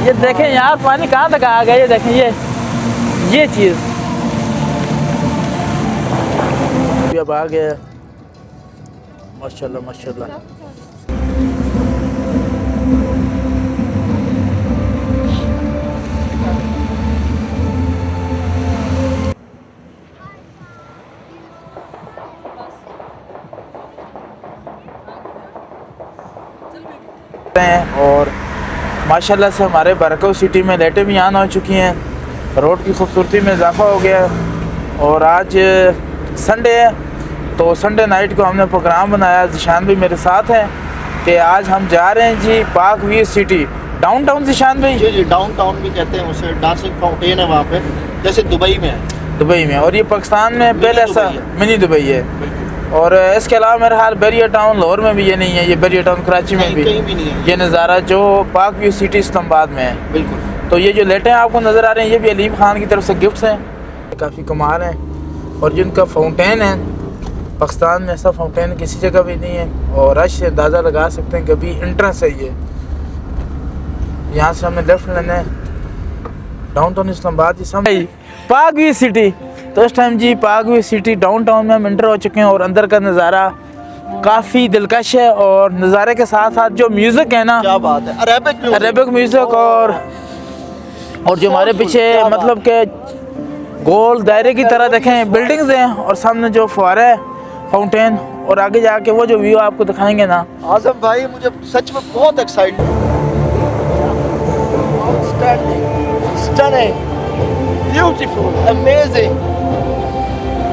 ये देखें यार पानी कहाँ तक आ गया, ये देखें ये चीज़ अब आ गया। माशाल्लाह माशाल्लाह। और माशाल्लाह से हमारे बरकौ सिटी में लाइटें भी ऑन हो चुकी हैं, रोड की खूबसूरती में इजाफा हो गया। और आज संडे है तो संडे नाइट को हमने प्रोग्राम बनाया, जिशान भी मेरे साथ हैं कि आज हम जा रहे हैं जी पाक व्यू सिटी डाउनटाउन। जिशान भाई जी डाउनटाउन भी कहते हैं उसे, डांसिंग फाउंटेन है वहाँ पे, जैसे दुबई में है। दुबई में, और ये पाकिस्तान में पहले ऐसा मिनी दुबई है। और इसके अलावा मेरे हाल बैरियर टाउन लाहौर में भी ये नहीं है, ये बैरियर टाउन कराची में भी कहीं भी नहीं है ये नज़ारा जो पाक व्यू सिटी इस्लामाबाद में है। बिल्कुल। तो ये जो लाइटें आपको नज़र आ रही हैं ये भी अलीम खान की तरफ से गिफ्ट्स हैं, काफ़ी कमाल हैं। और जिनका फाउंटेन है पाकिस्तान में ऐसा फाउंटेन किसी जगह भी नहीं है, और रश से अंदाज़ा लगा सकते हैं कभी इंट्रेंस है ये। यहाँ से हमने लेफ्ट लेना है डाउनटाउन इस्लामाबाद जी सामने पाक व्यू सिटी। तो इस टाइम जी पाक व्यू सिटी डाउनटाउन में हम इंटर हो चुके हैं और अंदर का नज़ारा काफ़ी दिलकश है। और नज़ारे के साथ साथ जो म्यूज़िक है ना, क्या बात है, अरेबिक म्यूज़िक और जो हमारे पीछे मतलब के गोल दायरे की तरह देखें बिल्डिंग्स हैं, और सामने जो फुहारा है फाउंटेन, और आगे जाके वो जो व्यू आपको दिखाएंगे ना। आज़म भाई मुझे सच में बहुत excited, stunning, beautiful, amazing,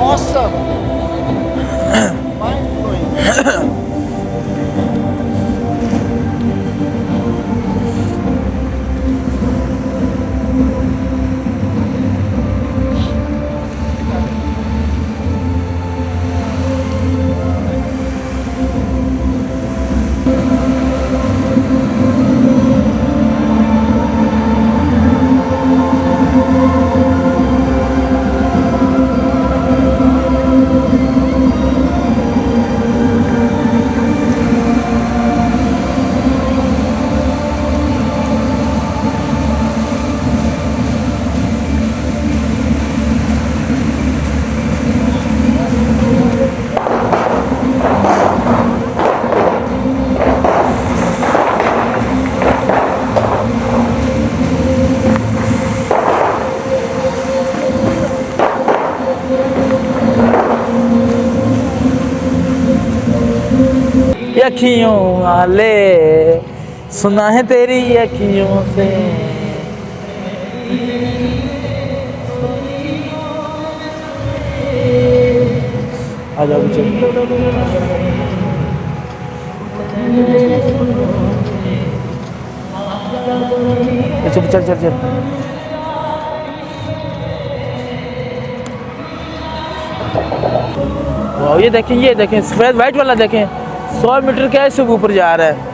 awesome, mind blowing. अखियों वाले सुना है तेरी अखियों से, आ जाओ चल चल चल चल। ये देखें सफेद वाइट वाला देखें, 100 मीटर के ऐसे ऊपर जा रहा है।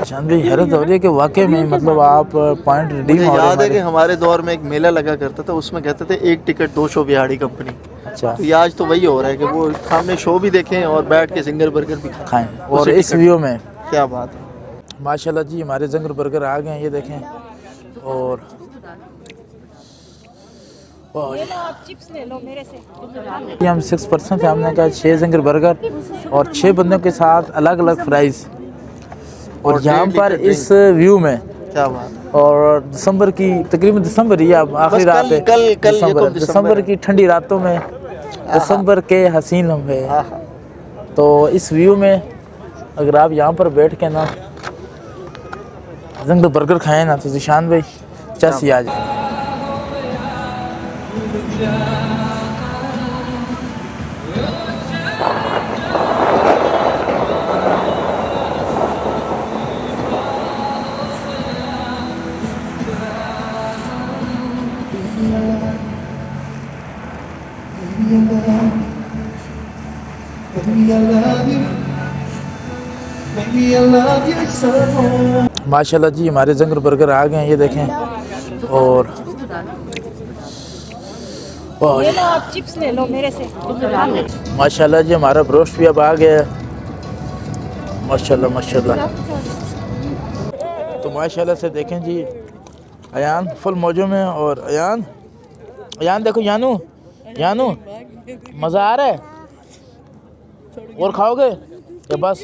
शान भाई हैरत हो रही है कि वाकई में मतलब आप पॉइंट रिडीम मुझे हो याद है कि रहे हैं हमारे दौर में एक मेला लगा करता था, उसमें कहते थे 1 टिकट 2 शो बिहाड़ी कंपनी। अच्छा तो ये आज तो वही हो रहा है कि वो सामने शो भी देखें और बैठ के सिंगर बर्गर भी खाएं। खाएं और उसी इस टिकट व्यू में क्या बात है। माशाल्लाह जी हमारे जंगर बर्गर आ गए हैं, ये देखें। और ले लो आप चिप्स ले लो मेरे से। ये हम 6 पर्सन थे, हमने कहा 6 जंगर बर्गर और 6 बंदों के साथ अलग अलग फ्राइज। और यहाँ पर इस व्यू में क्या बात है। और दिसंबर की तकरीबन दिसंबर ही अब आखिरी बस रात है, कल दिसंबर की ठंडी रातों में दिसंबर के हसीन लम्हे। आहा। तो इस व्यू में अगर आप यहाँ पर बैठ के ना जंगर बर्गर खाएं ना तो जिशान भाई चसी आ जाए। माशाल्लाह जी हमारे जंगर बर्गर आ गए हैं, ये देखें। और ले लो आप चिप्स ले लो मेरे से। माशाल्लाह जी हमारा ब्रोस्ट भी अब आ गया है। माशाल्लाह माशाल्लाह। तो माशाल्लाह से देखें जी अयान फुल मौजों में। और अयान देखो यानू मज़ा आ रहा है और खाओगे या बस।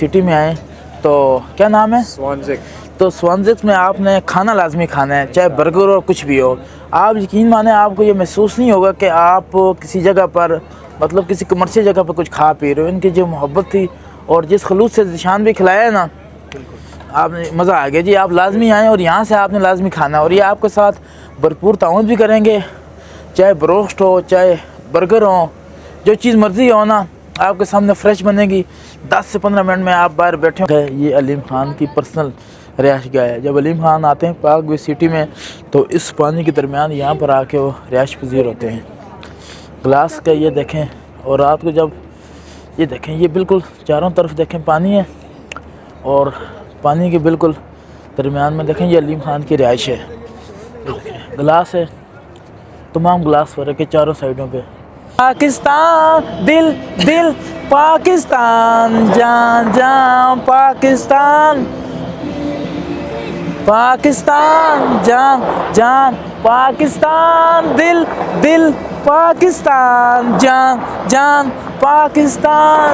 सिटी में आए तो क्या नाम है? स्वानजिक। तो स्वानजिक में आपने खाना लाजमी खाना है, चाहे बर्गर और कुछ भी हो। आप यकीन माने आपको ये महसूस नहीं होगा कि आप किसी जगह पर मतलब किसी कमर्शियल जगह पर कुछ खा पी रहे हो। इनकी जो मोहब्बत थी और जिस खलूस से निशान भी खिलाया है ना, आपने मज़ा आ गया जी। आप लाजमी आएँ और यहाँ से आपने लाजमी खाना और ये आपके साथ भरपूर ताउन भी करेंगे, चाहे ब्रोस्ट हो चाहे बर्गर हो, जो चीज़ मर्ज़ी हो ना आपके सामने फ्रेश बनेगी। 10 से 15 मिनट में आप बाहर बैठे हो। ये अलीम खान की पर्सनल रिहाइश गाह है। जब अलीम खान आते हैं पाक वे सिटी में तो इस पानी के दरमियान यहाँ पर आके वो रिहाइश पजीर होते हैं। ग्लास का ये देखें और रात को जब ये देखें, ये बिल्कुल चारों तरफ देखें पानी है और पानी के बिल्कुल दरमियान में देखें ये अलीम खान की रिहाइश है। ये देखें ग्लास है, तमाम ग्लास फर्क है चारों साइडों पे। पाकिस्तान दिल दिल पाकिस्तान जान जान पाकिस्तान पाकिस्तान जान जान पाकिस्तान दिल दिल पाकिस्तान जान जान पाकिस्तान।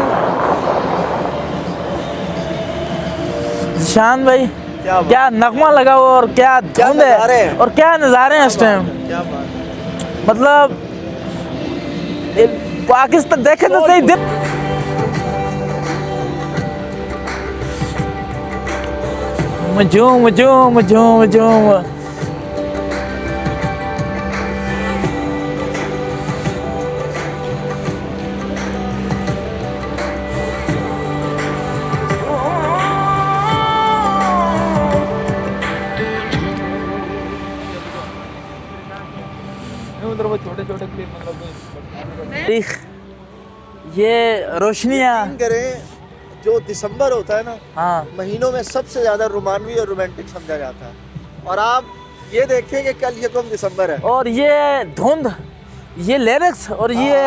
शान भाई क्या नगमा लगा हुआ और क्या धुंध है और क्या नज़ारे हैं इस टाइम। क्या बात है। मतलब पाकिस्तान देखे तो सही दिल। मजूम उधर वो छोटे-छोटे क्लिप मतलब ये रोशनियाँ करें जो दिसंबर होता है ना, हाँ महीनों में सबसे ज्यादा रोमानवी और रोमांटिक समझा जाता है। और आप ये देखें कि कल ये कम दिसंबर है और ये धुंध, ये लिरिक्स और ये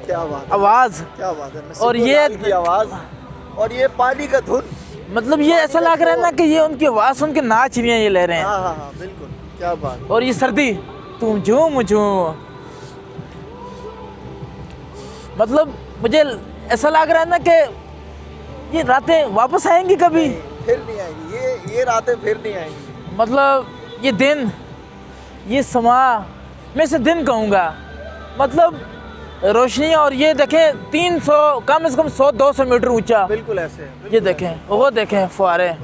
क्या बात है। आवाज़ क्या बात है। और नसीब ये लाल की आवाज और ये पानी का धुन। मतलब ये ऐसा लग रहा है ना कि ये उनकी आवाज़ सुन के नाच रही हैं ये ले रहे हैं। हाँ हाँ हाँ बिल्कुल क्या बात। और ये सर्दी तुम झूम मतलब मुझे ऐसा लग रहा है ना कि ये रातें वापस आएंगी कभी। फिर नहीं आएंगी ये रातें फिर नहीं आएंगी। मतलब ये दिन, ये समा मैं से दिन कहूँगा। मतलब रोशनी और ये देखें 300 कम से कम 100-200 मीटर ऊंचा। बिल्कुल ऐसे ये देखें वो देखें फुहारे,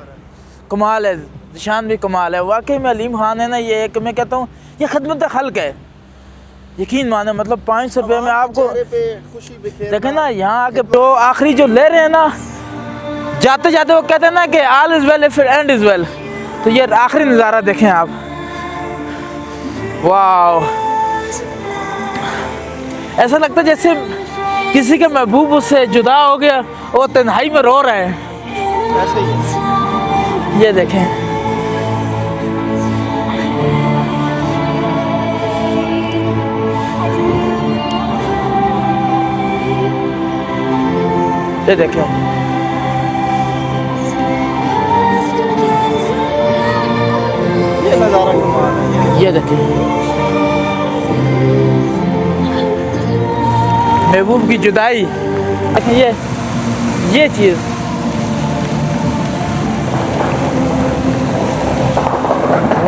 कमाल है। निशान भी कमाल है वाकई में। अलीम खान है ना, ये एक मैं कहता हूँ ये खिदमत खल्क है। यकीन माने मतलब 500 रुपये में आपको देखें ना यहाँ आके। तो आखिरी जो ले रहे हैं ना, जाते जाते वो कहते हैं ना कि ऑल इज़ वेल फिर एंड इज़ वेल। तो ये आखिरी नज़ारा देखें आप, वाह। ऐसा लगता है जैसे किसी के महबूब उससे जुदा हो गया और तन्हाई में रो रहे हैं। ऐसे ही है। ये देखें, ये देखें, ये नज़ारा कमाल है। ये देखें, महबूब की जुदाई। देखें ये चीज़,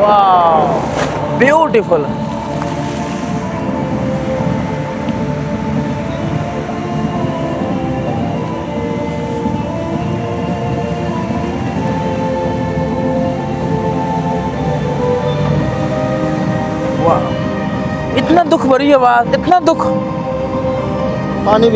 वाह ब्यूटीफुल। वाह, इतना दुख भरी आवाज, इतना दुख। पानी भी